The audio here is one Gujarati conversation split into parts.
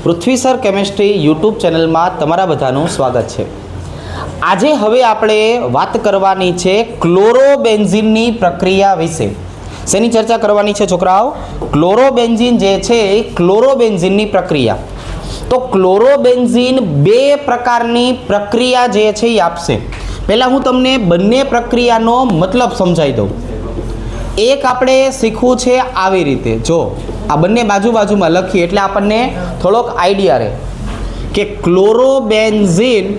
પૃથ્વી સર કેમેસ્ટ્રી યુટ્યુબ ચેનલમાં તમારા બધાનું સ્વાગત છે। આજે હવે આપણે વાત કરવાની છે ક્લોરોબેન્ઝીનની પ્રક્રિયા વિશે। શેની ચર્ચા કરવાની છે છોકરાઓ? ક્લોરોબેન્ઝીન જે છે એ ક્લોરોબેન્ઝીનની પ્રક્રિયા। તો ક્લોરોબેન્ઝીન બે પ્રકારની પ્રક્રિયા જે છે એ આપશે। પહેલા હું તમને બંને પ્રક્રિયાનો મતલબ સમજાવી દઉં। એક આપણે શીખવું છે આવી રીતે, જો આ બંને બાજુ બાજુમાં લખીએ એટલે આપણને થોડોક આઈડિયા રહે કે ક્લોરોબેન્ઝીન,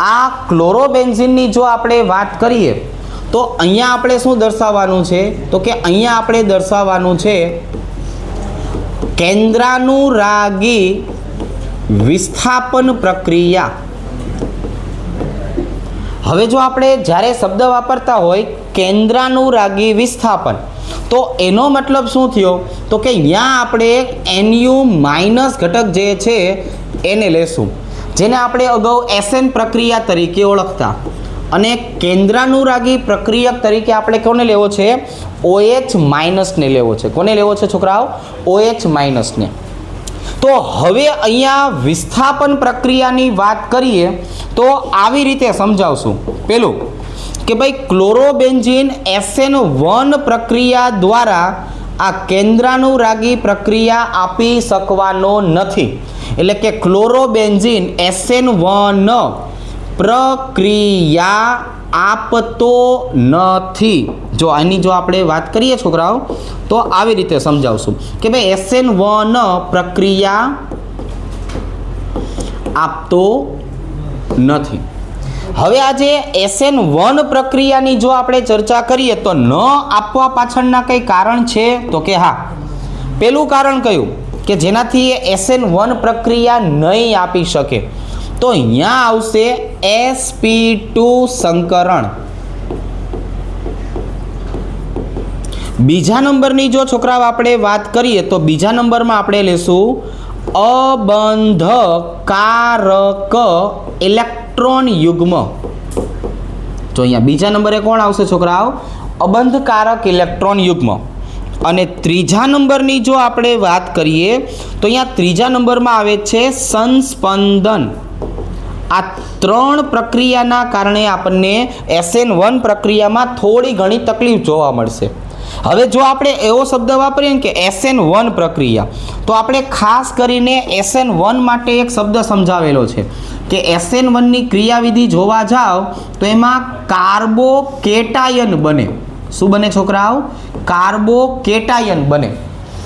આ ક્લોરોબેન્ઝીનની જો આપણે વાત કરીએ તો અહીંયા આપણે શું દર્શાવવાનું છે? તો કે અહીંયા આપણે દર્શાવવાનું છે કેન્દ્રાનુરાગી વિસ્થાપન પ્રક્રિયા। હવે જો આપણે જ્યારે શબ્દ વાપરતા હોય કેન્દ્રાનુરાગી વિસ્થાપન, તો એનો મતલબ શું થયો? તો કે અહીંયા આપણે NU- ઘટક જે છે એને લેશું, જેને આપણે અગાઉ SN પ્રક્રિયા તરીકે ઓળખતા, અને કેન્દ્રાનુરાગી પ્રક્રિયક તરીકે આપણે કોને લેવો છે? OH- ને લેવો છે। કોને લેવો છે છોકરાઓ? OH- ને। તો હવે અહીંયા વિસ્થાપન પ્રક્રિયાની વાત કરીએ તો આવી રીતે સમજાવશું। પેલું કે ભાઈ ક્લોરોબેન્ઝીન SN1 પ્રક્રિયા દ્વારા આ કેન્દ્રાનુરાગી પ્રક્રિયા આપી શકવાનો નથી, એટલે કે ક્લોરોબેન્ઝીન SN1 પ્રક્રિયા આપતો નથી। જો આની જો આપણે વાત કરીએ છોકરાઓ તો આવી રીતે સમજાવશું કે ભાઈ SN1 પ્રક્રિયા આપતો નથી। હવે આજે SN1 પ્રક્રિયાની જો આપણે ચર્ચા કરીએ તો ન આપવા પાછળના કંઈ કારણ છે? તો કે હા, પેલું કારણ કયું કે જેનાથી SN1 પ્રક્રિયા નહીં આપી શકે? તો અહીંયા આવશે sp2 સંકરણ। બીજા નંબરની જો છોકરાઓ આપણે વાત કરીએ તો બીજા નંબરમાં આપણે લેશું અબંધકારક ઇલેક્ટ્રોન યુગ્મ। તો અહીંયા બીજા નંબરે કોણ આવશે છોકરાઓ? અબંધકારક ઇલેક્ટ્રોન યુગ્મ। અને ત્રીજા નંબરની જો આપણે વાત કરીએ તો અહીંયા ત્રીજા નંબરમાં આવે છે સંસ્પંદન। આ ત્રણ પ્રક્રિયાના કારણે આપણને SN1 પ્રક્રિયામાં થોડી ઘણી તકલીફ જોવા મળશે। હવે જો આપણે એવો શબ્દ વાપરીએ કે SN1 પ્રક્રિયા, તો આપણે ખાસ કરીને SN1 માટે એક શબ્દ સમજાવેલો છે કે SN1ની ક્રિયાવિધિ જોવા જાઓ તો એમાં કાર્બોકેટાયન બને। શું બને છોકરાઓ? કાર્બોકેટાયન બને।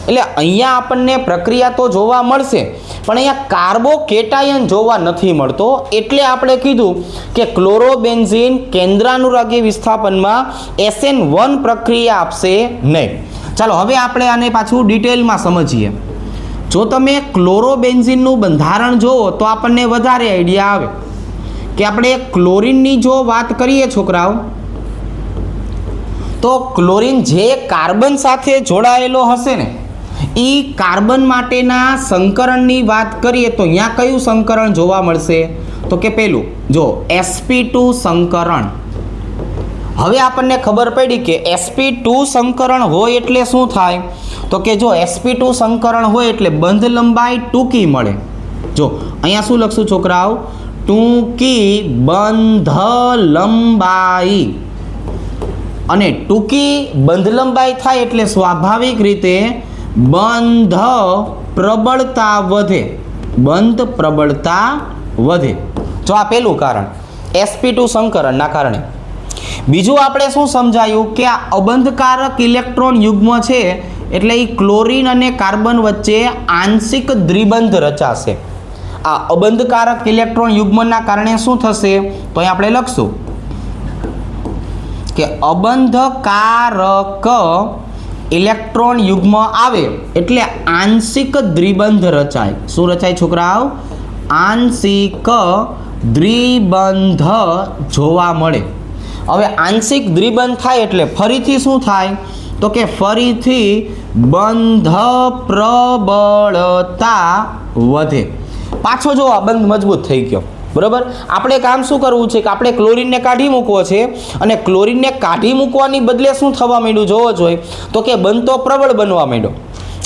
એટલે અહીંયા આપણને પ્રક્રિયા તો જોવા મળશે પણ અહીંયા કાર્બોકેટાયન જોવા નથી મળતો, એટલે આપણે કીધું કે ક્લોરોબેન્ઝીન કેન્દ્રાનુરાગી વિસ્થાપનમાં SN1 પ્રક્રિયા આપશે નહીં। ચાલો હવે આપણે આને પાછું ડિટેલમાં સમજીએ। જો તમે ક્લોરોબેન્ઝીનનું બંધારણ જુઓ તો આપણને વધારે આઈડિયા આવે કે આપણે ક્લોરીનની જો વાત કરીએ છોકરાઓ, તો ક્લોરીન જે કાર્બન સાથે જોડાયેલો હશે ને, એ કાર્બન માટેના સંકરણની વાત કરીએ તો અહીંયા કયું સંકરણ જોવા મળશે? તો કે પેલું જો sp2 સંકરણ। હવે આપણને ખબર પડી કે sp2 સંકરણ હોય એટલે શું થાય? તો કે જો sp2 સંકરણ હોય એટલે બંધ લંબાઈ ટૂંકી મળે। જો અહીંયા શું લખશું છોકરાઓ? ટૂંકી બંધ લંબાઈ। અને ટૂંકી બંધ લંબાઈ થાય એટલે સ્વાભાવિક રીતે બંધ પ્રબળતા વધે। બંધ પ્રબળતા વધે। જો આ પહેલું કારણ sp2 સંકરણના કારણે। બીજું આપણે શું સમજાયું કે આ અબંધકારક ઇલેક્ટ્રોન યુગ્મ છે એટલે એ ક્લોરીન અને કાર્બન વચ્ચે આંશિક દ્વિબંધ રચાશે। આ અબંધકારક ઇલેક્ટ્રોન યુગ્મના કારણે શું થશે? તો અહીં આપણે લખશું કે અબંધકારક ઇલેક્ટ્રોન યુગ્મ આવે એટલે આંશિક દ્વિબંધ રચાય। શું રચાય છોકરાઓ? આંશિક દ્વિબંધ જોવા મળે। હવે આંશિક દ્વિબંધ થાય એટલે ફરીથી શું થાય? તો કે ફરીથી બંધ પ્રબળતા વધે। પાછો જો આ બંધ મજબૂત થઈ ગયો, બરાબર। આપણે કામ શું કરવું છે કે આપણે ક્લોરીનને કાઢી મૂકવો છે, અને ક્લોરીનને કાઢી મૂકવાની બદલે શું થવા માંડ્યું જોવો જોઈએ? તો કે બંધ તો પ્રબળ બનવા માંડ્યો।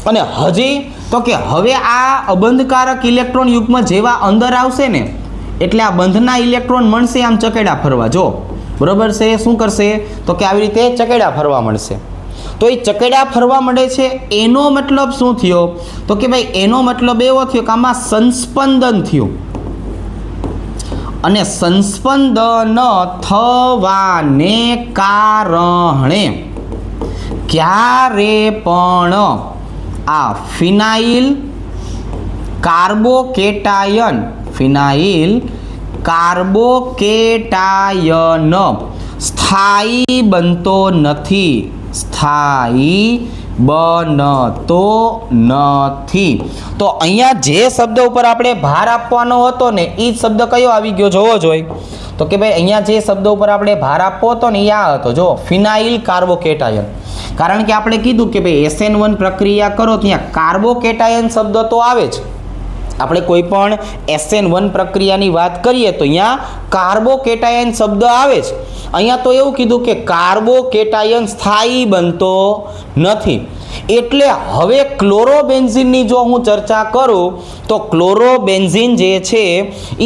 અને હજી તો કે હવે આ અબંધકારક ઇલેક્ટ્રોન યુગ્મ જેવા અંદર આવશે ને એટલે આ બંધના ઇલેક્ટ્રોન મળશે આમ ચકેડા ફરવા. જો બરોબર છે, શું કરશે તો કે આવી રીતે ચકેડા ફરવા મળશે. તો એ ચકેડા ફરવા મળે છે એનો મતલબ શું થયો તો કે ભાઈ એનો મતલબ એવો થયો કે આમાં સંસ્પંદન થયું. અને સંસ્પંદન થવાને કારણે ક્યારે પણ આ ફિનાઇલ કાર્બોકેટાયન સ્થાયી બનતો નથી. તો અહીંયા જે શબ્દ ઉપર આપણે ભાર આપવાનો હતો ને એ શબ્દ કયો આવી ગયો જોવો જોઈએ તો કે ભાઈ અહીંયા જે શબ્દ ઉપર આપણે ભાર આપવો હતો ને એ આ હતો. જો ફિનાઇલ કાર્બોકેટાયન. કારણ કે આપણે કીધું કે ભાઈ SN1 પ્રક્રિયા કરો ત્યાં કાર્બોકેટાયન શબ્દ તો આવે જ. આપણે કોઈ પણ SN1 પ્રક્રિયાની વાત કરીએ તો અહીંયા કાર્બોકેટાયન શબ્દ આવે જ. અહીંયા તો એવું કીધું કે કાર્બોકેટાયન સ્થાયી બનતો નથી. એટલે હવે ક્લોરોબેન્ઝીનની જો હું ચર્ચા કરું તો ક્લોરોબેન્ઝીન જે છે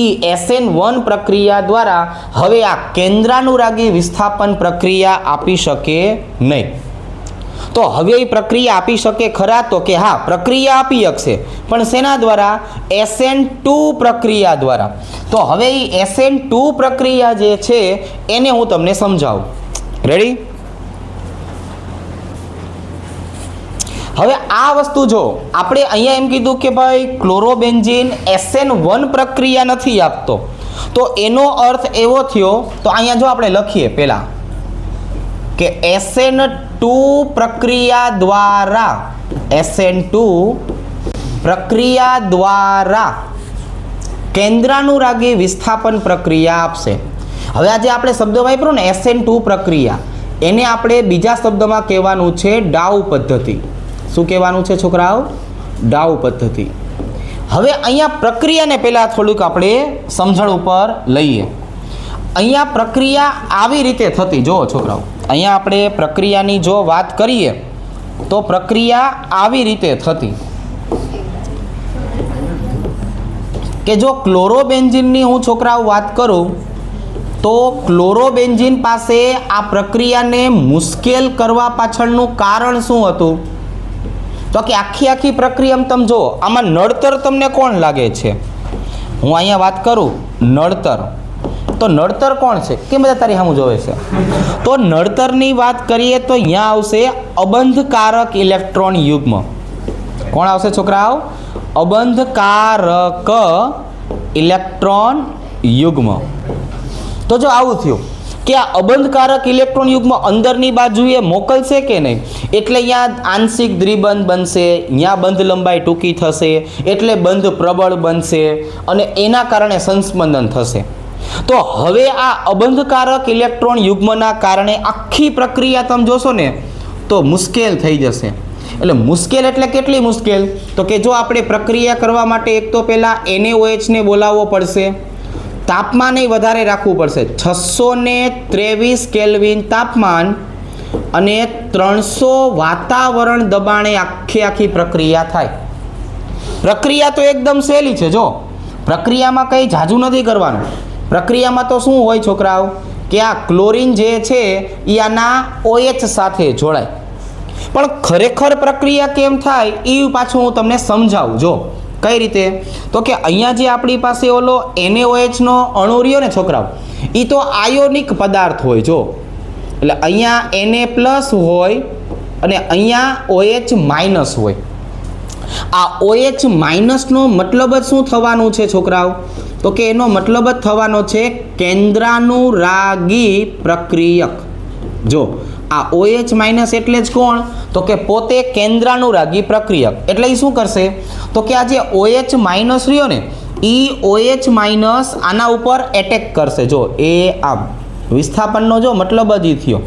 એ SN1 પ્રક્રિયા દ્વારા હવે આ કેન્દ્રાનુરાગી વિસ્થાપન પ્રક્રિયા આપી શકે નહીં. તો હવે એ પ્રક્રિયા આપી શકે ખરા તો કે હા, પ્રક્રિયા આપી શકશે પણ શેના દ્વારા? SN2 પ્રક્રિયા દ્વારા. તો હવે એ SN2 પ્રક્રિયા જે છે એને હું તમને સમજાવું. રેડી? હવે આ વસ્તુ જો આપણે અહીંયા એમ કીધું કે ભાઈ ક્લોરોબેન્ઝીન SN1 પ્રક્રિયા નથી આપતો તો એનો અર્થ એવો થયો તો અહીંયા જો આપણે લખીએ પહેલા કે SN2 પ્રક્રિયા દ્વારા કેન્દ્રાનુરાગી વિસ્થાપન પ્રક્રિયા આપશે. હવે આજે આપણે શબ્દ વાપર્યો ને SN2 પ્રક્રિયા, એને આપણે બીજા શબ્દમાં કહેવાનું છે ડાઉ પદ્ધતિ. શું કહેવાનું છે છોકરાઓ? ડાઉ પદ્ધતિ. હવે અહીંયા પ્રક્રિયાને પહેલા થોડુંક આપણે સમજણ ઉપર લઈએ. અહીંયા પ્રક્રિયા આવી રીતે થતી. જો છોકરાઓ અહીંયા આપણે પ્રક્રિયાની જો વાત કરીએ તો પ્રક્રિયા આવી રીતે થતી કે જો ક્લોરોબેન્ઝીનની હું છોકરાઓ વાત કરું તો ક્લોરોબેન્ઝીન પાસે આ પ્રક્રિયાને મુશ્કેલ કરવા પાછળનું કારણ શું હતું તો કે આખી પ્રક્રિયા તમે જો આમાં નડતર તમને કોણ લાગે છે? હું અહીંયા વાત કરું નડતર તો નડતર કોણ છે? કેમ બધા તારી સામું જોવે છે? તો નડતરની વાત કરીએ તો અહીંયા આવશે અબંધકારક ઇલેક્ટ્રોન યુગ્મ. કોણ આવશે છોકરાઓ? અબંધકારક ઇલેક્ટ્રોન યુગ્મ. તો જો આવું થયું કે આ અબંધકારક ઇલેક્ટ્રોન યુગ્મ અંદરની બાજુએ મોકલશે કે નહીં એટલે અહીંયા આંશિક દ્વિબંધ બનશે, અહીંયા બંધ લંબાઈ ટૂંકી થશે એટલે બંધ પ્રબળ બનશે અને એના કારણે સંસ્પંદન થશે. તો હવે આ અબંધકારક ઇલેક્ટ્રોન યુગ્મના કારણે આખી પ્રક્રિયા તમે જોશો ને તો મુશ્કેલ થઈ જશે. એટલે મુશ્કેલ એટલે કેટલી મુશ્કેલ તો કે જો આપણે પ્રક્રિયા કરવા માટે એક તો પહેલાં NaOH ને બોલાવવો પડશે, તાપમાન વધારે રાખવું પડશે, 623 કેલ્વિન તાપમાન અને 300 વાતાવરણ દબાણે આખી પ્રક્રિયા થાય. પ્રક્રિયા તો એકદમ સહેલી છે. જો પ્રક્રિયામાં કંઈ જાજુ નથી કરવાનું. પ્રક્રિયામાં તો શું હોય છોકરાઓ કે આ ક્લોરીન જે છે એ આના OH સાથે જોડાય. પણ ખરેખર પ્રક્રિયા કેમ થાય એ પાછું હું તમને સમજાવું. જો કઈ રીતે તો કે અહીંયા જે આપણી પાસે ઓલો NaOH નો અણુ રહ્યો ને છોકરાઓ એ તો આયોનિક પદાર્થ હોય. જો એટલે અહીંયા Na+ હોય અને અહીંયા OH- હોય. આ OH- નો મતલબ જ શું થવાનું છે છોકરાઓ તો કે એનો મતલબ જ થવાનો છે કેન્દ્રાનુરાગી પ્રક્રિયક. જો આ OH- એટલે જ કોણ તો કે પોતે કેન્દ્રાનુરાગી પ્રક્રિયક. એટલે એ શું કરશે તો કે આ જે OH- રહ્યો ને એ OH- આના ઉપર એટેક કરશે. જો એ આમ વિસ્થાપનનો જો મતલબ જ થયો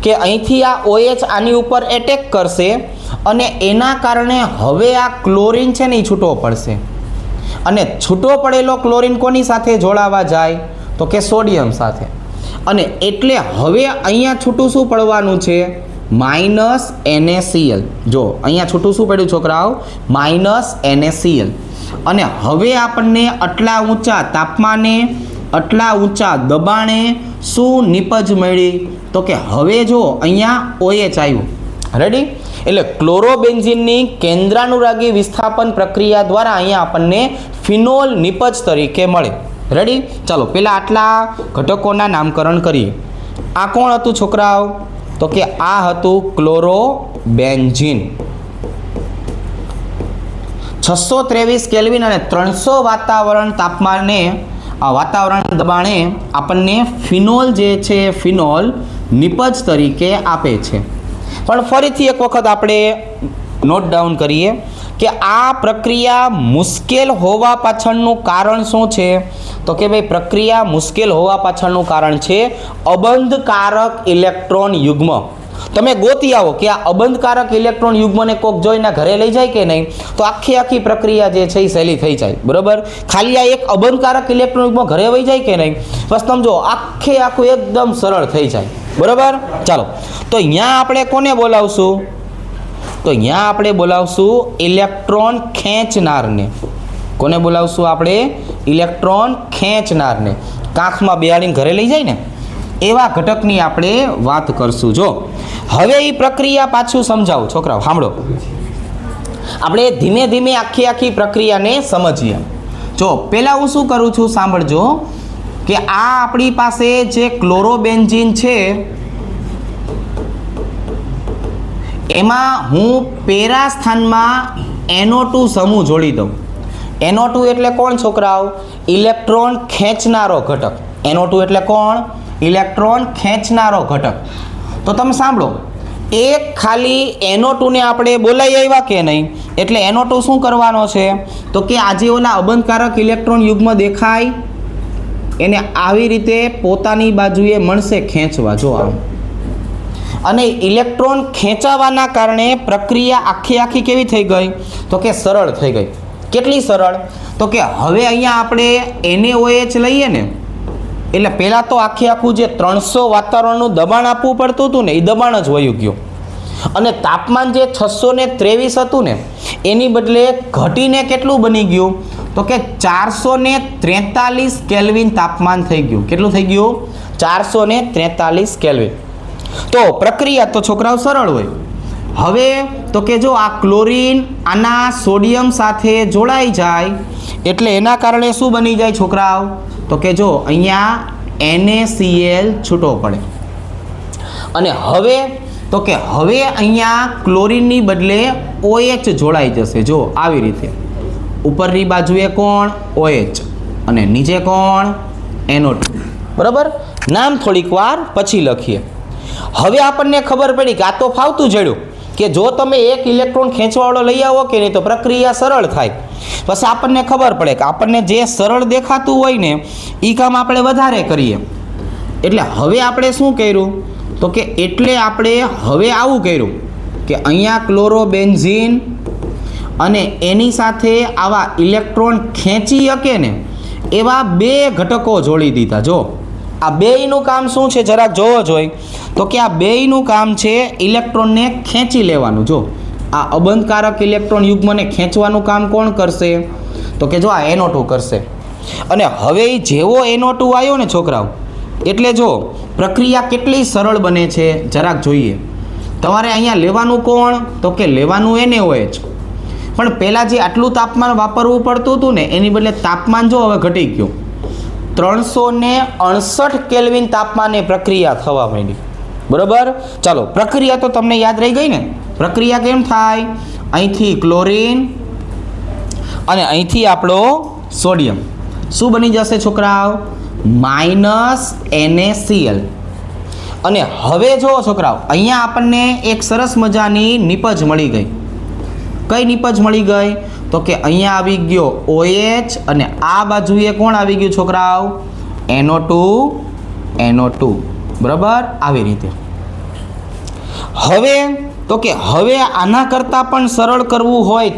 કે અહીંથી આ OH આની ઉપર એટેક કરશે અને એના કારણે હવે આ ક્લોરીન છે ને એ છૂટો પડશે. અને છૂટો પડેલો ક્લોરીન કોની સાથે જોડાવા જાય તો કે સોડિયમ સાથે. અને એટલે હવે અહીંયા છૂટું શું પડવાનું છે -NaCl. જો અહીંયા છૂટું શું પડ્યું છોકરાઓ? -NaCl. અને હવે આપણને આટલા ઊંચા તાપમાને, આટલા ઊંચા દબાણે શું નિપજ મળી? તો કે હવે જો અહીંયા OH આવ્યું. રેડી? એટલે ક્લોરોબેન્ઝીનની કેન્દ્રાનુરાગી વિસ્થાપન પ્રક્રિયા દ્વારા અહીંયા આપણને ફિનોલ નિપજ તરીકે મળે. રેડી? ચાલો પહેલાં આટલા ઘટકોના નામકરણ કરીએ. આ કોણ હતું છોકરાઓ? તો કે આ હતું ક્લોરોબેન્ઝીન. 623 કેલ્વિન અને 300 વાતાવરણ તાપમાને, વાતાવરણ દબાણે આપણને ફિનોલ જે છે ફિનોલ નિપજ તરીકે આપે છે. પણ ફરીથી એક વખત આપણે નોટ ડાઉન કરીએ કે આ પ્રક્રિયા મુશ્કેલ હોવા પાછળનું કારણ શું છે? તો કે ભાઈ પ્રક્રિયા મુશ્કેલ હોવા પાછળનું કારણ છે અબંધકારક ઇલેક્ટ્રોન યુગ્મ. તમે ગોતી આવો કે આ અબંધકારક ઇલેક્ટ્રોન યુગ્મને કોક જોઈને ઘરે લઈ જાય કે નહીં, તો આખી પ્રક્રિયા જે છે એ સહેલી થઈ જાય. બરાબર? ખાલી આ એક અબંધકારક ઇલેક્ટ્રોન યુગ્મ ઘરે વહી જાય કે નહીં, બસ સમજો આખું એકદમ સરળ થઈ જાય. બરાબર? ચાલો, તો અહીંયા આપણે કોને બોલાવશું? તો અહીંયા આપણે બોલાવશું ઇલેક્ટ્રોન ખેંચનારને. કોને બોલાવશું આપણે? ઇલેક્ટ્રોન ખેંચનારને. કાંખમાં બેહાડીને ઘરે લઈ જાય ને એવા ઘટકની આપણે વાત કરશું. જો હવે એ પ્રક્રિયા પાછું સમજાવું છોકરાઓ, સાંભળો. આપણે ધીમે ધીમે આખી પ્રક્રિયાને સમજીએ. જો પહેલાં હું શું કરું છું સાંભળજો, કે આ આપણી પાસે જે ક્લોરોબેન્ઝીન છે એમાં હું પેરા સ્થાનમાં NO2 સમૂહ જોડી દઉં. NO2 એટલે કોણ છોકરાઓ? ઇલેક્ટ્રોન ખેંચનારો ઘટક. NO2 એટલે કોણ? ઇલેક્ટ્રોન ખેંચનારો ઘટક. તો તમે સાંભળો, એક ખાલી NO2 ને આપણે બોલાવી આવ્યા કે નહીં, એટલે NO2 શું કરવાનો છે? તો કે આજે ઓલા અબંધકારક ઇલેક્ટ્રોન યુગ્મ દેખાય એને આવી રીતે પોતાની બાજુએ મળશે ખેંચવા. જો આમ. અને ઇલેક્ટ્રોન ખેંચાવાના કારણે પ્રક્રિયા આખી કેવી થઈ ગઈ? તો કે સરળ થઈ ગઈ. કેટલી સરળ? તો કે હવે અહીંયા આપણે NaOH લઈએ ને, એટલે પહેલાં તો આખું જે 300 વાતાવરણનું દબાણ આપવું પડતું હતું ને, એ દબાણ જ વયું ગયું. અને તાપમાન જે 623 હતું ને એની બદલે ઘટીને કેટલું બની ગયું? તો કે 443 કેલ્વિન તાપમાન થઈ ગયું. કેટલું થઈ ગયું? 443 કેલ્વિન. તો પ્રક્રિયા તો છોકરાઓ સરળ હોય. હવે તો કે જો આ ક્લોરીન આના સોડિયમ સાથે જોડાઈ જાય એટલે એના કારણે શું બની જાય છોકરાઓ? તો કે જો અહીંયા NaCl છૂટો પડે. અને હવે તો કે હવે અહીંયા ક્લોરીનની બદલે OH જોડાઈ જશે. જો આવી રીતે ઉપરની બાજુએ કોણ? OH અને નીચે કોણ? NO2. બરાબર? નામ થોડીક વાર પછી લખીએ. હવે આપણને ખબર પડી કે આ તો ફાવતું જડ્યું કે જો તમે એક ઇલેક્ટ્રોન ખેંચવાવાળો લઈ આવો કે નહીં તો પ્રક્રિયા સરળ થાય. પછી આપણને ખબર પડે કે આપણને જે સરળ દેખાતું હોય ને એ કામ આપણે વધારે કરીએ. એટલે હવે આપણે શું કર્યું? તો કે એટલે આપણે હવે આવું કર્યું કે અહીંયા ક્લોરોબેન્ઝીન અને એની સાથે આવા ઇલેક્ટ્રોન ખેંચી શકે ને એવા બે ઘટકો જોડી દીધા. જો આ બેયનું કામ શું છે જરાક જોવો જોઈએ. તો કે આ બેયનું કામ છે ઇલેક્ટ્રોનને ખેંચી લેવાનું. જો આ અબંધકારક ઇલેક્ટ્રોન યુગ્મને ખેંચવાનું કામ કોણ કરશે? તો કે જો આ NO2 કરશે. અને હવે જેવો NO2 આવ્યો ને છોકરાઓ, એટલે જો પ્રક્રિયા કેટલી સરળ બને છે જરાક જોઈએ. તમારે અહીંયા લેવાનું કોણ? તો કે લેવાનું NaOH. પણ પહેલાં જે આટલું તાપમાન વાપરવું પડતું હતું ને એની બદલે તાપમાન જો હવે ઘટી ગયું. 368 કેલ્વિન તાપમાને પ્રક્રિયા થવા માંડી. બરાબર? ચાલો, પ્રક્રિયા તો તમને યાદ રહી ગઈ ને. પ્રક્રિયા કેમ થાય? અહીંથી ક્લોરીન અને અહીંથી આપણો સોડિયમ શું બની જશે છોકરાઓ? -NaCl. અને હવે જો છોકરાઓ અહીંયા આપણને એક સરસ મજાની નિપજ મળી ગઈ. કઈ નિપજ મળી ગઈ? તો કે અહીંયા આવી ગયો OH અને આ બાજુએ કોણ આવી ગયું છોકરાઓ? NO2. બરાબર? આવી રીતે. હવે તો કે હવે આના કરતાં પણ સરળ કરવું હોય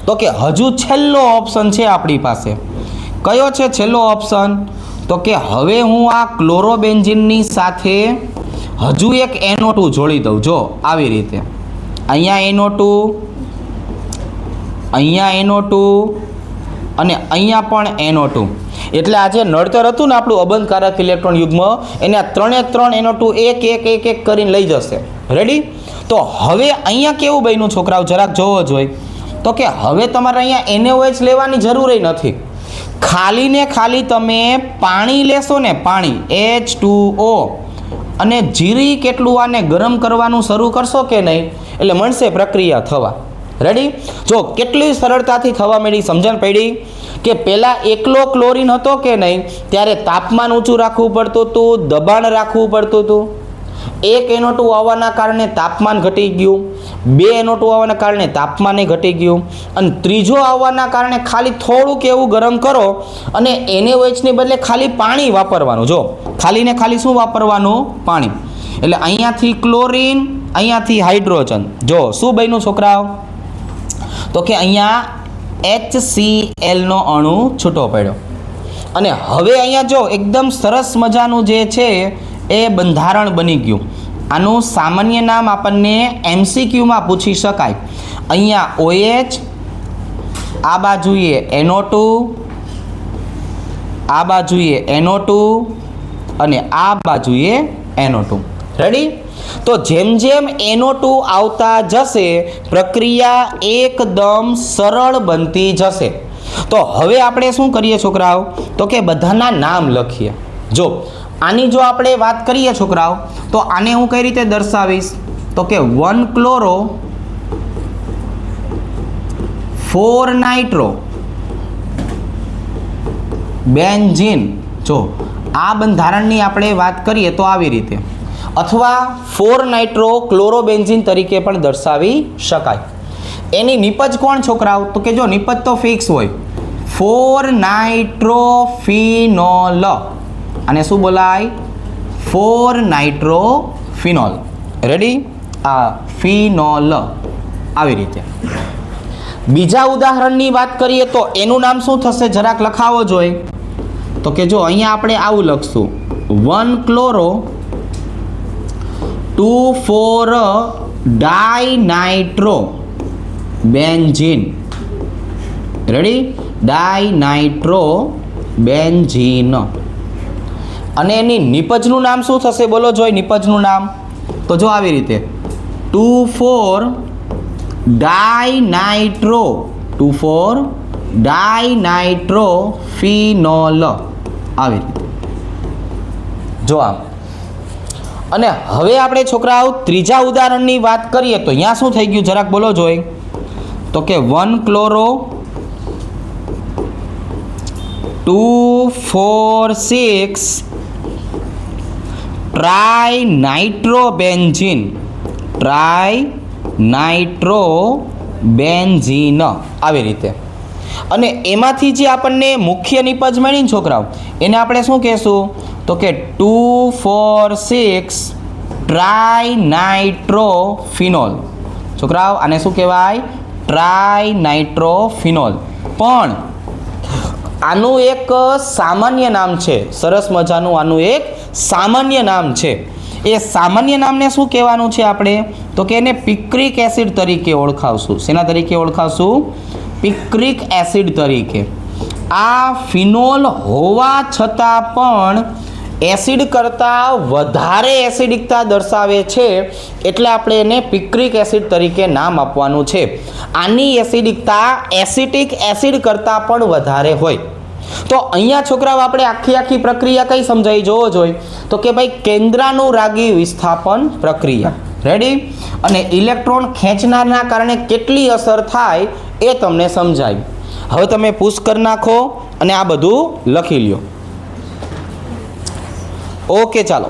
તો કે હજુ છેલ્લો ઓપ્શન છે આપણી પાસે. કયો છે છેલ્લો ઓપ્શન? તો કે હવે હું આ ક્લોરોબેન્ઝીનની સાથે હજુ એક NO2 જોડી દઉં, જો આવી રીતે અહીંયા NO2, અહીંયા NO2 અને અહીંયા પણ NO2. એટલે આ જે નડતર હતું ને આપણું અબંધકારક ઇલેક્ટ્રોન યુગ્મ, એને આ ત્રણે ત્રણ NO2 એક એક એક એક કરીને લઈ જશે. રેડી? તો હવે અહીંયા કેવું બન્યું છોકરાઓ, જરાક જોવો જોઈએ. તો કે હવે તમારે અહીંયા NaOH લેવાની જરૂર નથી. ખાલી ને ખાલી તમે પાણી લેશો ને, પાણી H2O, અને જીરી કેટલું આને ગરમ કરવાનું શરૂ કરશો કે નહીં, એટલે મળશે પ્રક્રિયા થવા. રેડી? જો કેટલી સરળતાથી થવા માંડી, સમજણ પડી કે પહેલાં એકલો ક્લોરીન હતો કે નહીં, ત્યારે તાપમાન ઊંચું રાખવું પડતું હતું, દબાણ રાખવું પડતું હતું. એક NO2 આવવાના કારણે તાપમાન ઘટી ગયું, બે NO2 આવવાના કારણે તાપમાને ઘટી ગયું, અને ત્રીજો આવવાના કારણે ખાલી થોડુંક એવું ગરમ કરો અને NaOHને બદલે ખાલી પાણી વાપરવાનું. જો ખાલી ને ખાલી શું વાપરવાનું? પાણી. એટલે અહીંયાથી ક્લોરીન, અહીંયાથી હાઇડ્રોજન. જો શું બન્યું છોકરાઓ? તો કે અહીંયા HCl નો અણુ છૂટો પડ્યો. અને હવે અહીંયા જો એકદમ સરસ મજાનું જે છે એ બંધારણ બની ગયું. આનું સામાન્ય નામ આપણને MCQમાં પૂછી શકાય. અહીંયા OH, આ બાજુએ NO2, આ બાજુએ NO2 અને આ બાજુએ NO2. રેડી? તો જેમ જેમ NO2 આવતા જશે, પ્રક્રિયા એકદમ સરળ બનતી જશે. તો હવે આપણે શું કરીએ છોકરાઓ? તો કે બધાના નામ લખીએ. જો આની જો આપણે વાત કરીએ છોકરાઓ, તો આને હું કઈ રીતે દર્શાવીશ? તો કે 1 ક્લોરો 4 નાઇટ્રો બેન્ઝીન. જો આ બંધારણની આપણે વાત કરીએ તો આવી રીતે, અથવા 4 નાઇટ્રો ક્લોરોબેન્ઝીન તરીકે પણ દર્શાવી શકાય. એની નિપજ કોણ છોકરાઓ? તો કે જો નિપજ તો ફિક્સ હોય, 4 નાઇટ્રોફિનોલ. આને શું બોલાય? 4 નાઇટ્રોફિનોલ. રેડી? આ ફિનોલ આવી રીતે. બીજા ઉદાહરણની વાત કરીએ તો એનું નામ શું થશે, જરાક લખાવો જોઈએ. તો કે જો અહીંયા આપણે આવું લખશું, 1 ક્લોરો 2,4 ડાયનાઇટ્રો બેન્ઝીન. રેડી? ડાયનાઇટ્રો બેન્ઝીન. અને એની નિપજનું નામ શું થશે બોલો જોઈ? નિપજનું નામ તો જો આવી રીતે 2,4 ડાયનાઇટ્રો 2,4 ડાયનાઇટ્રોફિનોલ આવી રીતે. જો આમ. અને હવે આપણે છોકરાઓ ત્રીજા ઉદાહરણની વાત કરીએ તો અહીંયા શું થઈ ગયું જરાક બોલો જોઈ? તો કે 1 ક્લોરો 2,4,6 ટ્રાઇનાઇટ્રોબેન્ઝીન. ટ્રાઇનાઇટ્રોબેન્ઝીન આવી રીતે. અને એમાંથી જે આપણને મુખ્ય નિપજ મળી ને છોકરાઓ, એને આપણે શું કહેશું? તો કે 2,4,6 ટ્રાઇનાઇટ્રોફિનોલ. છોકરાઓ આને શું કહેવાય? ટ્રાઇનાઇટ્રોફિનોલ. પણ આનું એક સામાન્ય નામ છે, સરસ મજાનું આનું એક સામાન્ય નામ છે. એ સામાન્ય નામને શું કહેવાનું છે આપણે? તો કે એને પિક્રિક એસિડ તરીકે ઓળખાવશું. શેના તરીકે ઓળખાવશું? પિક્રિક એસિડ તરીકે. આ ફિનોલ હોવા છતાં પણ એસિડ કરતાં વધારે એસિડિકતા દર્શાવે છે, એટલે આપણે એને પિક્રિક એસિડ તરીકે નામ આપવાનું છે. આની એસિડિકતા એસિટિક એસિડ કરતાં પણ વધારે હોય. તો અહીંયા છોકરાઓ આપણે આખી પ્રક્રિયા કઈ સમજાવી જોવો જોઈએ? તો કે ભાઈ કેન્દ્રાનુરાગી વિસ્થાપન પ્રક્રિયા. રેડી? અને ઇલેક્ટ્રોન ખેંચનારના કારણે કેટલી અસર થાય એ તમને સમજાય. હવે તમે પુશ કરી નાખો અને આ બધું લખી લ્યો. ઓકે, ચાલો.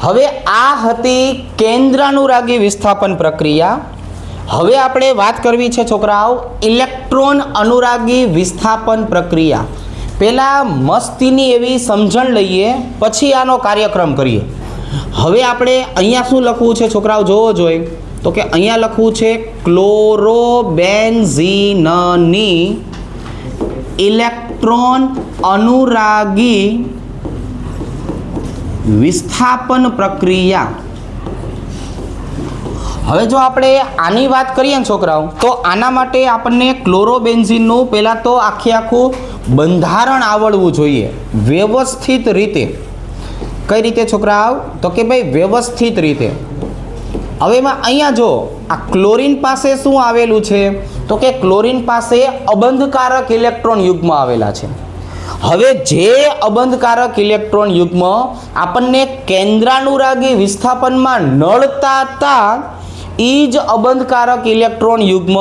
હવે આ હતી કેન્દ્રાનુરાગી વિસ્થાપન પ્રક્રિયા. હવે આપણે વાત કરવી છે છોકરાઓ ઇલેક્ટ્રોન અનુરાગી વિસ્થાપન પ્રક્રિયા. પહેલાં મસ્તીની એવી સમજણ લઈએ, પછી આનો કાર્યક્રમ કરીએ. હવે આપણે અહીંયા શું લખવું છે છોકરાઓ જોવો જોઈએ? તો કે અહીંયા લખવું છે ક્લોરોબેન્ઝીનની ઇલેક્ટ્રોન અનુરાગી વિસ્થાપન પ્રક્રિયા. હવે જો આપણે આની વાત કરીએ ને છોકરાઓ, તો આના માટે આપણને ક્લોરોબેન્ઝીનનું પહેલાં તો આખું બંધારણ આવડવું જોઈએ વ્યવસ્થિત રીતે. કઈ રીતે છોકરાઓ? તો કે ભાઈ વ્યવસ્થિત રીતે. હવે એમાં અહીંયા જો આ ક્લોરીન પાસે શું આવેલું છે? તો કે ક્લોરીન પાસે અબંધકારક ઇલેક્ટ્રોન યુગ્મ આવેલા છે. હવે જે અબંધકારક ઇલેક્ટ્રોન યુગ્મ આપણને કેન્દ્રાનુરાગી વિસ્થાપનમાં નડતા હતા, એ જ અબંધકારક ઇલેક્ટ્રોન યુગ્મ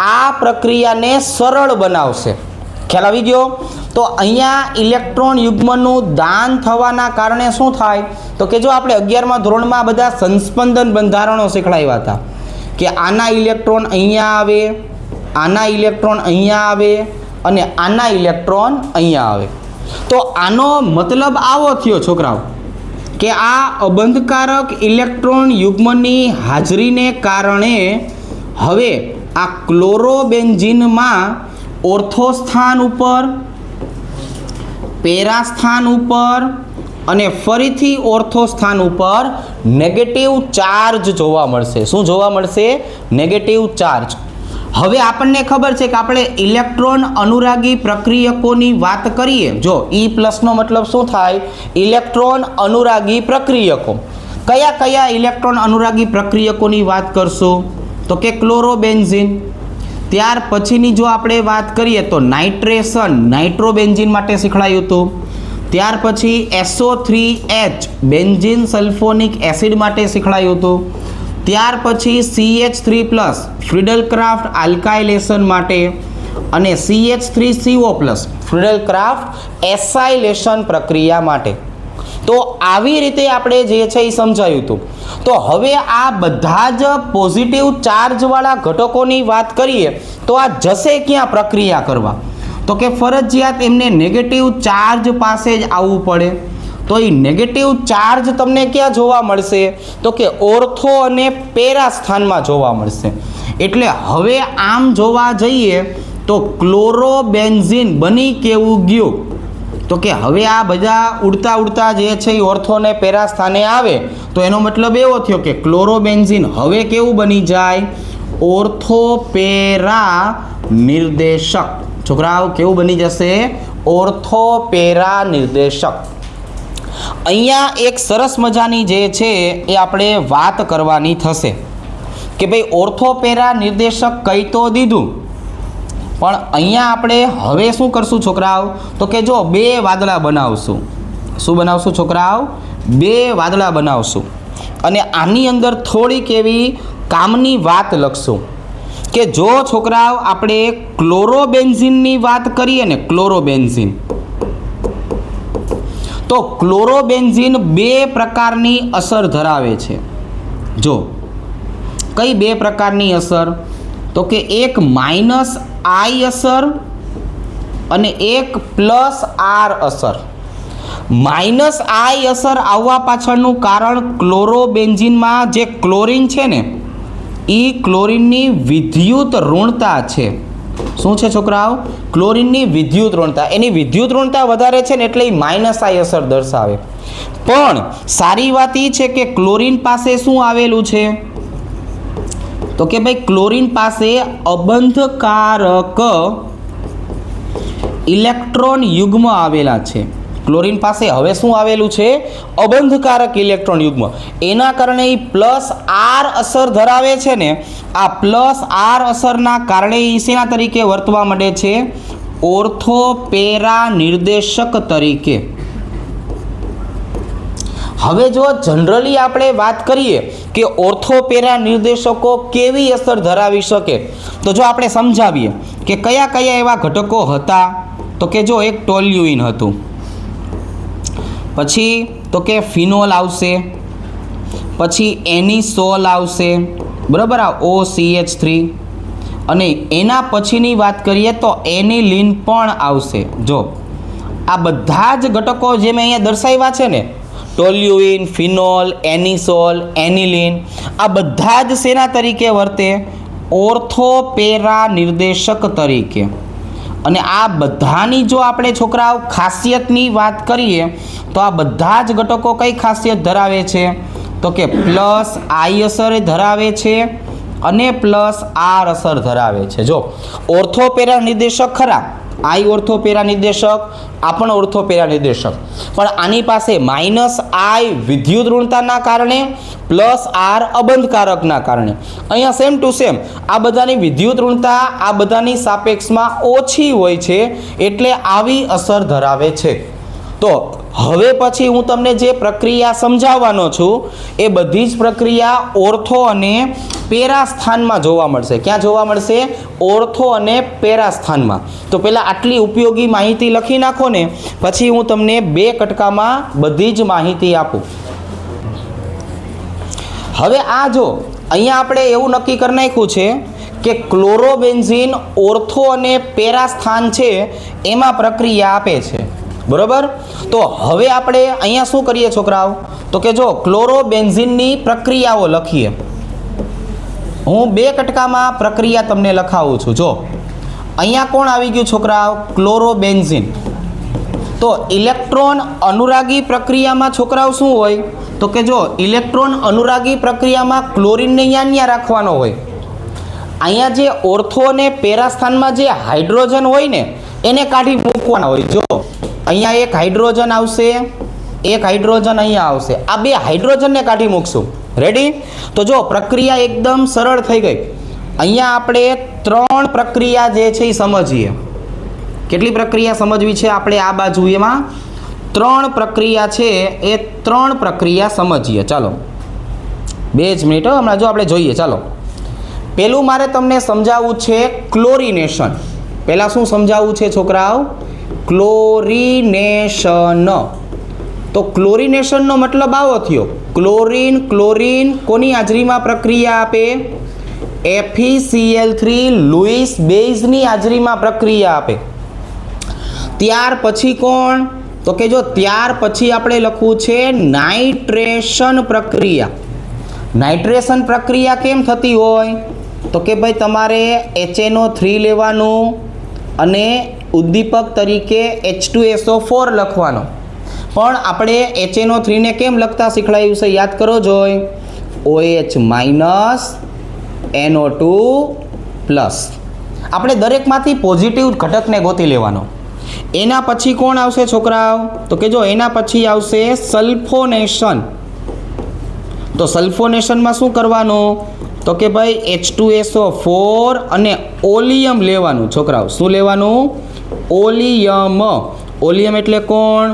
આ પ્રક્રિયાને સરળ બનાવશે. ખ્યાલ આવી ગયો? તો અહીંયા ઇલેક્ટ્રોન યુગ્મનું દાન થવાના કારણે શું થાય? તો કે જો આપણે 11મા ધોરણમાં બધા સંસ્પંદન બંધારણો શીખવાડ્યા હતા કે આના ઇલેક્ટ્રોન અહીંયા આવે, આના ઇલેક્ટ્રોન અહીંયા આવે અને આના ઇલેક્ટ્રોન અહીંયા આવે. તો આનો મતલબ આવો થયો છોકરાઓ કે આ અબંધકારક ઇલેક્ટ્રોન યુગ્મની હાજરીને કારણે હવે આ ક્લોરોબેન્ઝીનમાં ઓર્થો સ્થાન ઉપર, પેરા સ્થાન ઉપર અને ફરીથી ઓર્થો સ્થાન ઉપર નેગેટિવ ચાર્જ જોવા મળશે. શું જોવા મળશે? Negative charge. હવે આપણને ખબર છે કે આપણે ઇલેક્ટ્રોન અનુરાગી પ્રક્રિયકોની વાત કરીએ. જો E+ નો મતલબ શું થાય? ઇલેક્ટ્રોન અનુરાગી પ્રક્રિયકો. કયા કયા ઇલેક્ટ્રોન અનુરાગી પ્રક્રિયકોની વાત કરશું? તો કે ક્લોરોબેન્ઝીન. ત્યાર પછીની જો આપણે વાત કરીએ તો નાઇટ્રેશન, નાઇટ્રોબેન્ઝીન માટે શીખવાડ્યું હતું. ત્યાર પછી SO3H બેન્ઝીન સલ્ફોનિક એસિડ માટે શીખવાડ્યું હતું. ત્યાર પછી CH3+ ફ્રીડલક્રાફ્ટ આલ્કાઇલેશન માટે અને CH3CO+ ફ્રીડલક્રાફ્ટ એસાઇલેશન પ્રક્રિયા માટે. તો આવી રીતે આપણે જે છે એ સમજાયું હતું. તો હવે આ બધા જ પોઝિટિવ ચાર્જવાળા ઘટકોની વાત કરીએ તો આ જશે ક્યાં પ્રક્રિયા કરવા? તો કે ફરજિયાત એમને નેગેટિવ ચાર્જ પાસે જ આવવું પડે. તો એ નેગેટિવ ચાર્જ તમને ક્યાં જોવા મળશે? તો કે ઓર્થો અને પેરા સ્થાનમાં જોવા મળશે. એટલે હવે આમ જોવા જઈએ તો ક્લોરોબેન્ઝીન બની કેવું ગયું? તો કે હવે આ બધા ઉડતા ઉડતા જે છે એ ઓર્થો અને પેરા સ્થાને આવે તો એનો મતલબ એવો થયો કે ક્લોરોબેન્ઝીન હવે કેવું બની જાય? ઓર્થો પેરા નિર્દેશક. છોકરાઓ કેવું બની જશે? ઓર્થો પેરા નિર્દેશક. અહીંયા એક સરસ મજાની જે છે એ આપણે વાત કરવાની થશે કે ભાઈ ઓર્થોપેરા નિર્દેશક કહી તો દીધું, પણ અહીંયા આપણે હવે શું કરશું છોકરાઓ? તો કે જો બે વાદળા બનાવશું. શું બનાવશું છોકરાઓ? બે વાદળા બનાવશું અને આની અંદર થોડીક એવી કામની વાત લખશું કે જો છોકરાઓ આપણે ક્લોરોબેન્ઝીનની વાત કરીએ ને, ક્લોરોબેન્ઝીન, તો ક્લોરોબેન્ઝીન બે પ્રકારની અસર ધરાવે છે. જો કઈ બે પ્રકારની અસર? તો કે એક -I અસર અને એક +R અસર. -I અસર આવવા પાછળનું કારણ ક્લોરોબેન્ઝીનમાં જે ક્લોરીન છે ને એ ક્લોરીનની વિદ્યુત ઋણતા છે. શું છે છોકરાઓ? ક્લોરીનની વિદ્યુત ઋણતા. એની વિદ્યુત ઋણતા વધારે છે ને એટલે એ -I અસર દર્શાવે. પણ સારી વાત એ છે કે ક્લોરીન પાસે શું આવેલું છે? તો કે ભાઈ ક્લોરીન પાસે અબંધકારક ઇલેક્ટ્રોન યુગ્મ આવેલા છે. ક્લોરીન પાસે હવે શું આવેલું છે? અબંધકારક ઇલેક્ટ્રોન યુગ્મ. એના કારણે એ +R અસર ધરાવે છે ને, આ +R અસરના કારણે એ શેના તરીકે વર્તવા માંડે છે? ઓર્થોપેરા નિર્દેશક તરીકે. હવે જો જનરલી આપણે વાત કરીએ કે ઓર્થોપેરા નિર્દેશકો કેવી અસર ધરાવી શકે, તો જો આપણે સમજાવીએ કે કયા કયા એવા ઘટકો હતા, તો કે જો એક ટોલ્યુઇન હતું, પછી તો કે ફિનોલ આવશે, પછી એનિસોલ આવશે, બરાબર, આ OCH3, અને એના પછીની વાત કરીએ તો એનિલિન પણ આવશે. જો આ બધા જ ઘટકો જે મેં અહીંયા દર્શાવ્યા છે ને, ટોલ્યુઇન, ફિનોલ, એનિસોલ, એનિલિન, આ બધા જ શેના તરીકે વર્તે? ઓર્થોપેરા નિર્દેશક તરીકે. અને આ બધાની જો આપણે છોકરાઓ ખાસિયતની વાત કરીએ તો આ બધા જ ઘટકો કઈ ખાસિયત ધરાવે છે? તો કે પ્લસ આઈ અસર ધરાવે છે અને પ્લસ આર અસર ધરાવે છે. જો ઓર્થોપેરા નિર્દેશક ખરા, આઈ ઓર્થોપેરા નિર્દેશક, આ પણ ઓર્થોપેરા નિર્દેશક, પણ આની પાસે માઇનસ આઈ વિદ્યુત ઋણતાના કારણે પ્લસ આર અબંધકારકના કારણે. અહીંયા સેમ ટુ સેમ આ બધાની વિદ્યુત ઋણતા આ બધાની સાપેક્ષમાં ઓછી હોય છે, એટલે આવી અસર ધરાવે છે. તો હવે પછી હું તમને જે પ્રક્રિયા સમજાવવાનો છું એ બધી જ પ્રક્રિયા ઓર્થો અને પેરા સ્થાનમાં જોવા મળશે. ક્યાં જોવા મળશે? ઓર્થો અને પેરા સ્થાનમાં. તો પહેલાં આટલી ઉપયોગી માહિતી લખી નાખો ને, પછી હું તમને 2 કટકામાં બધી જ માહિતી આપું. હવે આ જો અહીંયા આપણે એવું નક્કી કરી નાખ્યું છે કે ક્લોરોબેન્ઝીન ઓર્થો અને પેરા સ્થાન છે એમાં પ્રક્રિયા આપે છે, બરોબર. તો હવે આપણે અહીંયા શું કરીએ છોકરાઓ? તો કે જો ક્લોરોબેન્ઝીનની પ્રક્રિયાઓ લખીએ. હું 2 કટકામાં પ્રક્રિયા તમને લખાવું છું. જો અહીંયા કોણ આવી ગયું છોકરાઓ? ક્લોરોબેન્ઝીન. તો ઇલેક્ટ્રોન અનુરાગી પ્રક્રિયામાં છોકરાઓ શું હોય? તો કે જો ઇલેક્ટ્રોન અનુરાગી પ્રક્રિયામાં ક્લોરીનને અહીંયા રાખવાનો હોય. અહીંયા જે ઓર્થો અને પેરા સ્થાનમાં જે હાઇડ્રોજન હોય ને એને કાઢી મૂકવાના હોય. જો અહીંયા એક હાઇડ્રોજન આવશે, એક હાઇડ્રોજન અહીંયા આવશે. આ 2 હાઇડ્રોજનને કાઢી મૂકશું. રેડી? તો જો પ્રક્રિયા એકદમ સરળ થઈ ગઈ. અહીંયા આપણે 3 પ્રક્રિયા જે છે એ સમજીએ. કેટલી પ્રક્રિયા સમજવી છે આપણે? આ બાજુ એમાં 3 પ્રક્રિયા છે, એ 3 પ્રક્રિયા સમજીએ. ચાલો 2 જ મિનિટ હમણાં જો આપણે જોઈએ. ચાલો પહેલું મારે તમને સમજાવવું છે ક્લોરિનેશન. પહેલાં શું સમજાવવું છે છોકરાઓ? ક્લોરિનેશન. તો ક્લોરિનેશનનો મતલબ આવો થયો, ક્લોરીન કોની હાજરીમાં પ્રક્રિયા આપે? FeCl3 લુઈસ બેઝની હાજરીમાં પ્રક્રિયા આપે. ત્યાર પછી કોણ? તો કે જો ત્યાર પછી આપણે લખવું છે નાઇટ્રેશન પ્રક્રિયા. નાઇટ્રેશન પ્રક્રિયા કેમ થતી હોય? તો કે ભાઈ તમારે HNO3 લેવાનું અને ઉદ્દીપક તરીકે H2SO4 લખવાનો. પણ આપણે HNO3 ને કેમ લખતા શીખવાડ્યું છે? યાદ કરો જોઈ, OH- NO2+. આપણે દરેકમાંથી પોઝિટિવ ઘટકને ગોતી લેવાનો. એના પછી કોણ આવશે છોકરાઓ? તો કે જો એના પછી આવશે સલ્ફોનેશન. તો સલ્ફોનેશનમાં શું કરવાનું? તો કે ભાઈ H2SO4 અને ઓલિયમ લેવાનું. છોકરાઓ શું લેવાનું? ઓલિયમ. ઓલિયમ એટલે કોણ?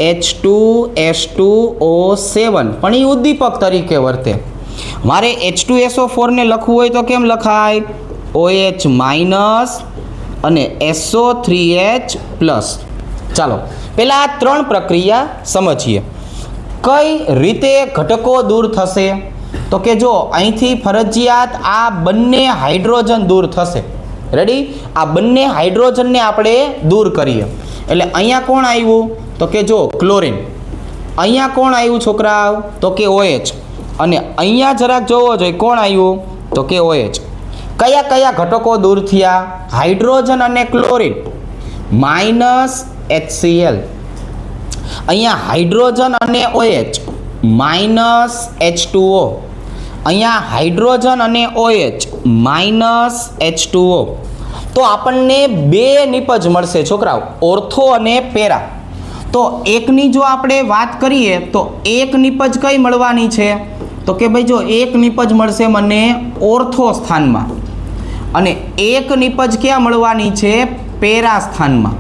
H2S2O7, પણ એ ઉદ્દીપક તરીકે વર્તે. મારે H2SO4 ને લખવું હોય તો કેમ લખાય? OH- અને SO3H+. ચાલો પહેલાં આ 3 પ્રક્રિયા સમજીએ. કઈ રીતે ઘટકો દૂર થશે? તો કે જો અહીંથી ફરજિયાત આ બંને હાઇડ્રોજન દૂર થશે. રેડી? આ બંને હાઇડ્રોજનને આપણે દૂર કરીએ. એટલે અહીંયા કોણ આવ્યું? તો કે જો ક્લોરીન. અહીંયા કોણ આવ્યું છોકરાઓ? તો કે OH. અને અહીંયા જરાક જોવો જોઈએ કોણ આવ્યું? તો કે OH. કયા કયા ઘટકો દૂર થયા? હાઇડ્રોજન અને ક્લોરીન. -HCl. અહીંયા હાઇડ્રોજન અને OH -H2O. અહીંયા હાઇડ્રોજન અને OH -H2O. તો આપણને 2 નિપજ મળશે છોકરાઓ, ઓર્થો અને પેરા. તો એકની જો આપણે વાત કરીએ તો એક નિપજ કઈ મળવાની છે? તો કે ભાઈ જો એક નિપજ મળશે મને ઓર્થો સ્થાનમાં, અને એક નિપજ ક્યાં મળવાની છે? પેરા સ્થાનમાં.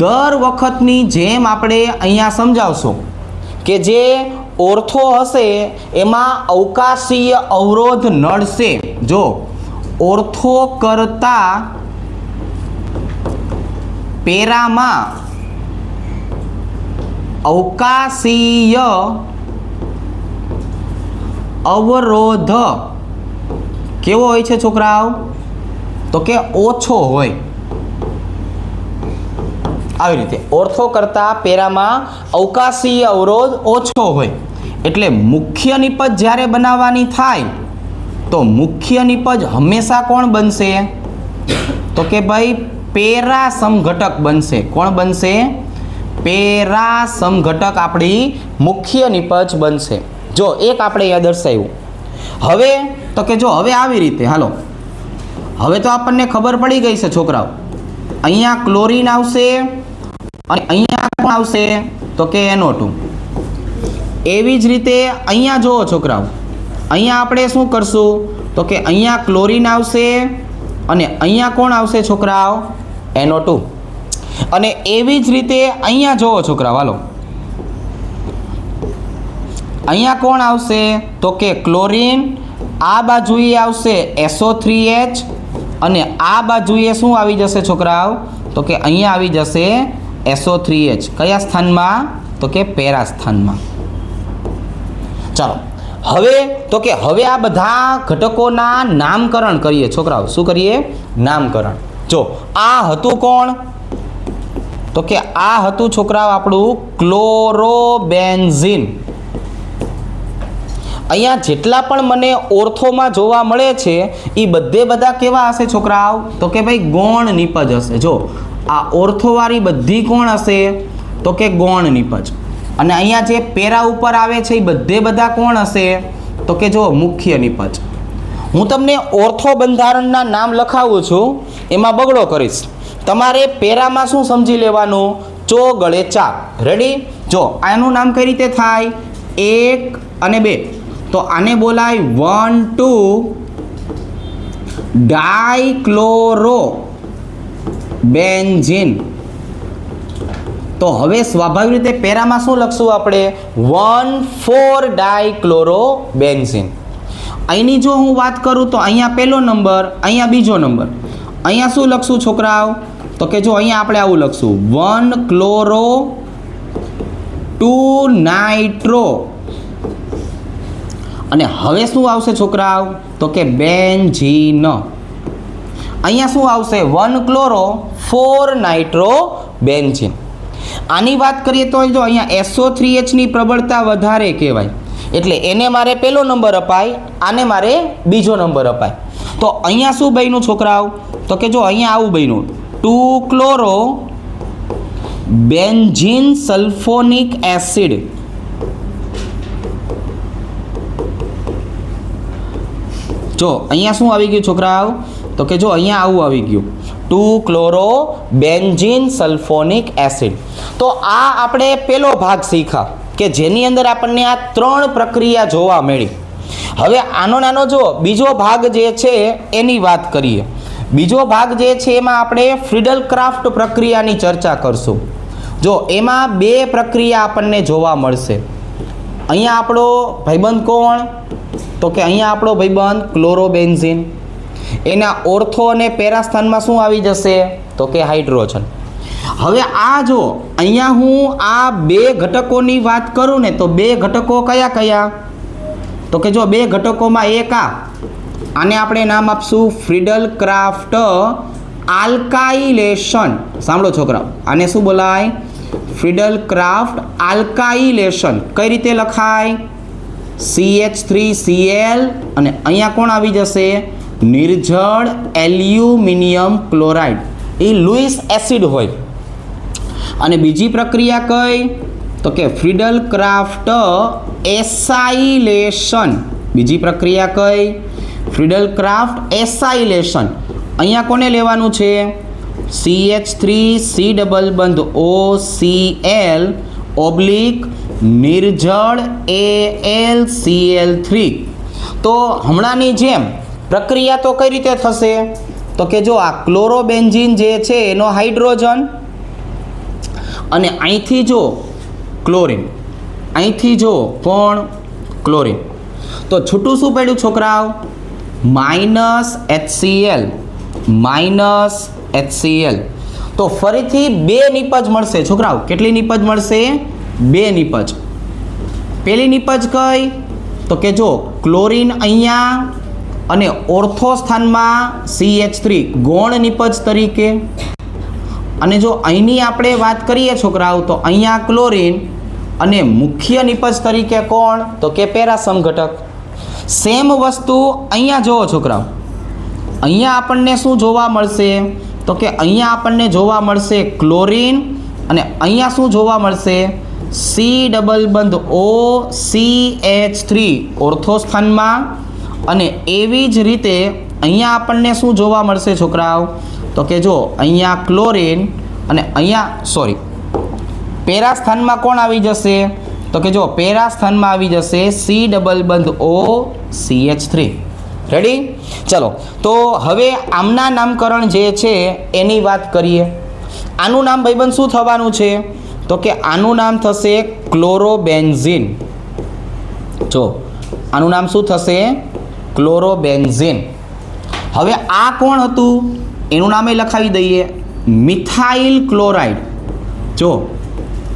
દર વખતની જેમ આપણે અહીંયા સમજાવશું કે જે ઓર્થો હશે એમાં અવકાશીય અવરોધ નડશે. જો ઓર્થો કરતા પેરામાં અવકાશીય અવરોધ કેવો હોય છે છોકરાઓ? તો કે ઓછો હોય. આવી રીતે ઓર્થો કરતા પેરામાં અવકાશીય અવરોધ ઓછો હોય. એટલે મુખ્ય નિપજ જ્યારે બનાવવાની થાય તો મુખ્ય નિપજ હંમેશા કોણ બનશે? તો કે ભાઈ પેરા સમઘટક બનશે. કોણ બનશે? પેરા સમઘટક આપણી મુખ્ય નિપજ બનશે. જો એક આપણે અહીંયા દર્શાવ્યું. હવે તો કે જો હવે આવી રીતે હાલો, હવે તો આપણને ખબર પડી ગઈ છે છોકરાઓ. અહીંયા ક્લોરીન આવશે અને અહીંયા કોણ આવશે તો કે NO2. એવી જ રીતે અહીંયા જુઓ છોકરાઓ, અહીંયા આપણે શું કરશું તો કે અહીંયા ક્લોરીન આવશે અને અહીંયા કોણ આવશે છોકરાઓ NO2. અને એવી જ રીતે અહીંયા જુઓ છોકરાઓ હાલો, અહીંયા કોણ આવશે તો કે ક્લોરીન, આ બાજુએ આવશે SO3H અને આ બાજુએ શું આવી જશે છોકરાઓ તો કે અહીંયા આવી જશે SO3H. કયા સ્થાનમાં તો કે પેરા સ્થાનમાં. ચાલો હવે તો કે હવે આ બધા ઘટકોના નામકરણ કરીએ છોકરાઓ. શું કરીએ? નામકરણ. જો આ હતું કોણ તો કે આ હતું છોકરાઓ આપણું ક્લોરોબેન્ઝીન. અહીંયા જેટલા પણ મને ઓર્થોમાં જોવા મળે છે એ બધા કેવા હશે છોકરાઓ તો કે ભાઈ ગૌણ નિપજ હશે. જો આ ઓર્થોવાળી બધી કોણ હશે તો કે ગૌણ નિપજ. અને અહીંયા જે પેરા ઉપર આવે છે એ બધા કોણ હશે તો કે જો મુખ્ય નિપજ. હું તમને ઓર્થો બંધારણના નામ લખાવું છું, એમાં બગડો કરીશ. તમારે પેરામાં શું સમજી લેવાનું? ચો ગળે ચાપ. રેડી? જો આનું નામ કઈ રીતે થાય? 1 અને 2. તો આને બોલાય 1,2 ડાયક્લોરોબેન્ઝીન. તો હવે સ્વાભાવિક રીતે પેરામાં શું લખશું આપણે? 1,4 ડાયક્લોરોબેન્ઝીન. અહીંની જો હું વાત કરું તો અહીંયા પહેલો નંબર, અહીંયા બીજો નંબર. અહીંયા શું લખશું છોકરાઓ તો કે જો અહીંયા આપણે આવું લખશું 1 ક્લોરો 2 નાઇટ્રો. અને હવે શું આવશે છોકરાઓ તો કે બેન્ઝીન. અહીંયા શું આવશે? 1 ક્લોરો 4 નાઇટ્રો બેન્ઝીન. આની વાત કરીએ તો જો અહીંયા SO3H ની પ્રબળતા વધારે કહેવાય, એટલે એને મારે પહેલો નંબર અપાય, આને મારે બીજો નંબર અપાય. તો અહીંયા શું બન્યું છોકરાઓ તો કે જો અહીંયા આવું બન્યું 2 ક્લોરો બેન્ઝીન સલ્ફોનિક એસિડ. જો અહીંયા શું આવી ગયું છોકરાઓ તો કે જો અહીંયા આવું આવી ગયું 2 ક્લોરો બેન્ઝીન સલ્ફોનિક એસિડ. તો આ આપણે પહેલો ભાગ શીખા કે જેની અંદર આપણને આ 3 પ્રક્રિયા જોવા મળી. હવે આનો નાનો જો બીજો ભાગ જે છે એની વાત કરીએ. બીજો ભાગ જે છે એમાં આપણે ફ્રીડલ ક્રાફ્ટ પ્રક્રિયાની ચર્ચા કરશું. જો એમાં 2 પ્રક્રિયા આપણને જોવા મળશે. અહીંયા આપણો ભાઈબંધ કોણ તો કે અહીંયા આપણો ભાઈબંધ ક્લોરોબેન્ઝીન. એના ઓર્થો અને પેરા સ્થાનમાં શું આવી જશે તો કે હાઇડ્રોજન. હવે આ જો અહીંયા હું આ 2 ઘટકોની વાત કરું ને તો 2 ઘટકો કયા કયા તો કે જો 2 ઘટકોમાં એક આને આપણે નામ આપશું ફ્રીડલ ક્રાફ્ટ આલ્કાઇલેશન. સાંભળો છોકરાઓ, આને શું બોલાય? ફ્રીડલ ક્રાફ્ટ આલ્કાઇલેશન. કઈ રીતે લખાય? CH3Cl અને અહીંયા કોણ આવી જશે? નિર્જળ એલ્યુમિનિયમ ક્લોરાઇડ. એ લुईस એસિડ હોય. અને બીજી પ્રક્રિયા કઈ તો કે ફ્રીડલ ક્રાફ્ટ એસાઇલેશન. બીજી પ્રક્રિયા કઈ? ફ્રીડલ ક્રાફ્ટ એસાઇલેશન. અહીંયા કોને લેવાનું છે? CH3C ડબલ બંધ OCl ઓબ્લિક નિર્જળ AlCl3. તો હમણાંની જેમ પ્રક્રિયા તો કઈ રીતે થશે તો કે જો આ ક્લોરોબેન્ઝીન જે છે એનો હાઇડ્રોજન અને અહીંથી જો ક્લોરીન, અહીંથી જો કોણ? ક્લોરીન. તો છૂટું શું પડ્યું છોકરાઓ? -HCl. -HCl. તો ફરીથી 2 નિપજ મળશે છોકરાઓ. કેટલી નિપજ મળશે? 2 નિપજ. પહેલી નિપજ કઈ તો કે જો ક્લોરીન અહીંયા અને ઓર્થો સ્થાનમાં CH3 ગૌણ નિપજ તરીકે. અને જો અહીંની આપણે વાત કરીએ છોકરાઓ તો અહીંયા ક્લોરીન અને મુખ્ય નિપજ તરીકે કોણ તો કે પેરા સમઘટક. સેમ વસ્તુ અહીંયા જુઓ છોકરાઓ, અહીંયા આપણને શું જોવા મળશે તો કે અહીંયા આપણને જોવા મળશે ક્લોરીન અને અહીંયા શું જોવા મળશે? સી ડબલ બંધ OCH3 ઓર્થો સ્થાનમાં, અને એવી જ રીતે અહીંયા આપણને શું જોવા મળશે છોકરાઓ, તો કે જો અહીંયા ક્લોરીન અને અહીંયા પેરા સ્થાનમાં કોણ આવી જશે, તો કે જો પેરા સ્થાનમાં આવી જશે સી ડબલ બંધ OCH3. રેડી? ચલો તો હવે આમના નામકરણ જે છે એની વાત કરીએ. આનું નામ ભાઈબંધ શું થવાનું છે, તો કે આનું નામ થશે ક્લોરોબેન્ઝીન. જો આનું નામ શું થશે, ક્લોરોબેન્ઝીન. હવે આ કોણ હતું એનું નામે લખાવી દઈએ, મિથાઇલ ક્લોરાઇડ. જો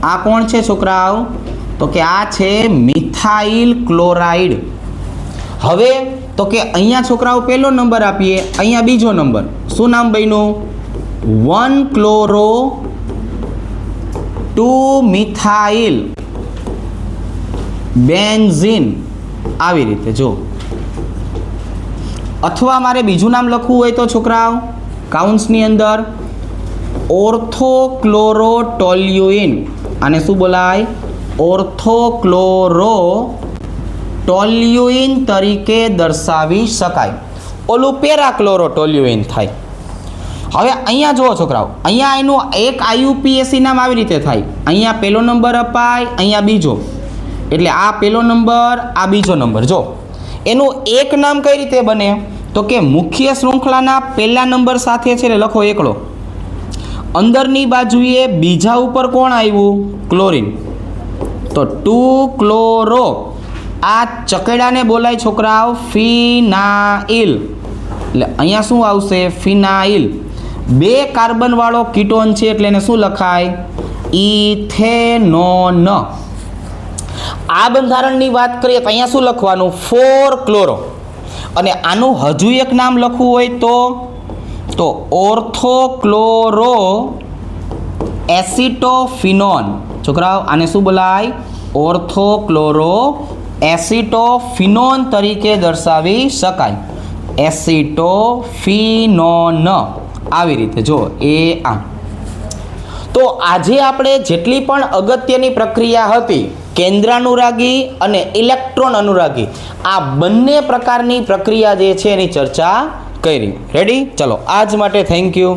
આ કોણ છે છોકરાઓ, તો કે આ છે મિથાઇલ ક્લોરાઇડ. હવે તો કે અહીંયા છોકરાઓ પહેલો નંબર આપીએ, અહીંયા બીજો નંબર, શું નામ બન્યું, 1-ક્લોરો 2-મિથાઇલ બેન્ઝીન. આવી રીતે જો, અથવા મારે બીજું નામ લખવું હોય તો છોકરાઓ કાઉન્સની અંદર ઓર્થોક્લોરોટોલ્યુઇન. આને શું બોલાય, ઓર્થોક્લોરોટોલ્યુઇન તરીકે દર્શાવી શકાય. ઓલું પેરાક્લોરોટોલ્યુઇન થાય. હવે અહીંયા જુઓ છોકરાઓ, અહીંયા એનું એક IUPAC નામ આવી રીતે થાય, અહીંયા પહેલો નંબર અપાય, અહીંયા બીજો, એટલે આ પહેલો નંબર, આ બીજો નંબર. જો એનું એક નામ કઈ રીતે બને, તો કે મુખ્ય શૃંખલાના પહેલા નંબર સાથે છે ને લખો એકડો, અંદરની બાજુએ બીજા ઉપર કોણ આવ્યું, ક્લોરીન, તો 2-ક્લોરો. આ ચકેડાને બોલાય છોકરાઓ ફિનાઇલ, એટલે અહીંયા શું આવશે, ફિનાઇલ. 2 કાર્બન વાળો કીટોન છે એટલે એને શું લખાય, ઇથેનોન. આ બંધારણની વાત કરીએ તો અહીંયા શું લખવાનું, 4-ક્લોરો. અને આનું હજુ એક નામ લખવું હોય તો ઓર્થોક્લોરો એસિટોફિનોન. છોકરાઓ આને શું બોલાય, ઓર્થોક્લોરો એસિટોફિનોન તરીકે દર્શાવી શકાય, એસિટોફિનોન. આવી રીતે જો એ આમ. તો આજે આપણે જેટલી પણ અગત્યની પ્રક્રિયા હતી, કેન્દ્રાનુરાગી અને ઇલેક્ટ્રોન અનુરાગી, આ બંને પ્રકારની પ્રક્રિયા જે છે એની ચર્ચા કરી. રેડી? ચલો આજ માટે થેન્ક યુ.